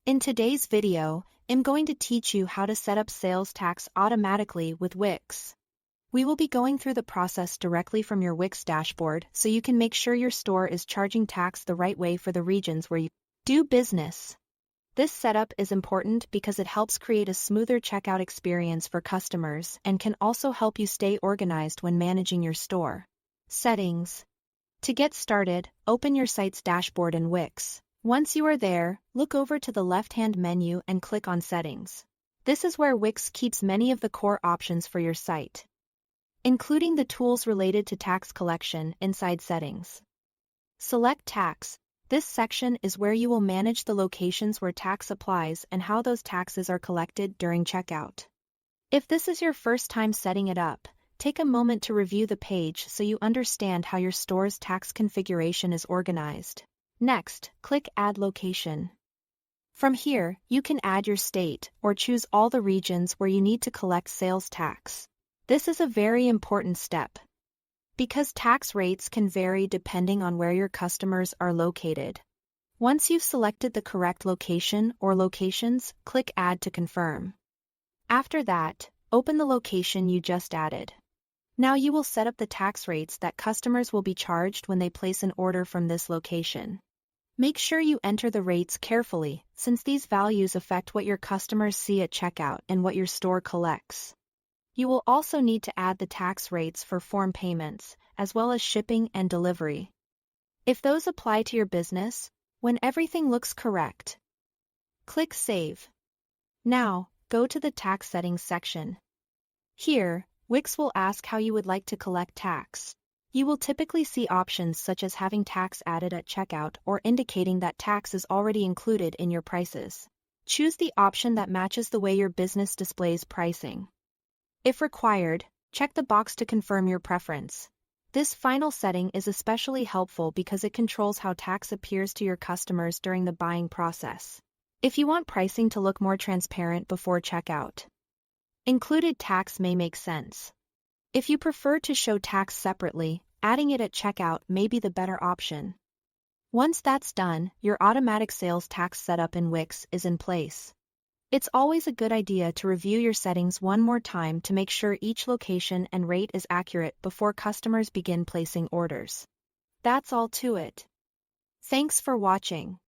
In today's video, I'm going to teach you how to set up sales tax automatically with Wix. We will be going through the process directly from your Wix dashboard so you can make sure your store is charging tax the right way for the regions where you do business. This setup is important because it helps create a smoother checkout experience for customers and can also help you stay organized when managing your store. Settings. To get started, open your site's dashboard in Wix. Once you are there, look over to the left-hand menu and click on Settings. This is where Wix keeps many of the core options for your site, including the tools related to tax collection inside Settings. Select Tax. This section is where you will manage the locations where tax applies and how those taxes are collected during checkout. If this is your first time setting it up, take a moment to review the page so you understand how your store's tax configuration is organized. Next, click Add Location. From here, you can add your state or choose all the regions where you need to collect sales tax. This is a very important step, because tax rates can vary depending on where your customers are located. Once you've selected the correct location or locations, click Add to confirm. After that, open the location you just added. Now you will set up the tax rates that customers will be charged when they place an order from this location. Make sure you enter the rates carefully, since these values affect what your customers see at checkout and what your store collects. You will also need to add the tax rates for form payments, as well as shipping and delivery. If those apply to your business, when everything looks correct, click Save. Now, go to the Tax Settings section. Here, Wix will ask how you would like to collect tax. You will typically see options such as having tax added at checkout or indicating that tax is already included in your prices. Choose the option that matches the way your business displays pricing. If required, check the box to confirm your preference. This final setting is especially helpful because it controls how tax appears to your customers during the buying process. If you want pricing to look more transparent before checkout, included tax may make sense. If you prefer to show tax separately, adding it at checkout may be the better option. Once that's done, your automatic sales tax setup in Wix is in place. It's always a good idea to review your settings one more time to make sure each location and rate is accurate before customers begin placing orders. That's all to it. Thanks for watching.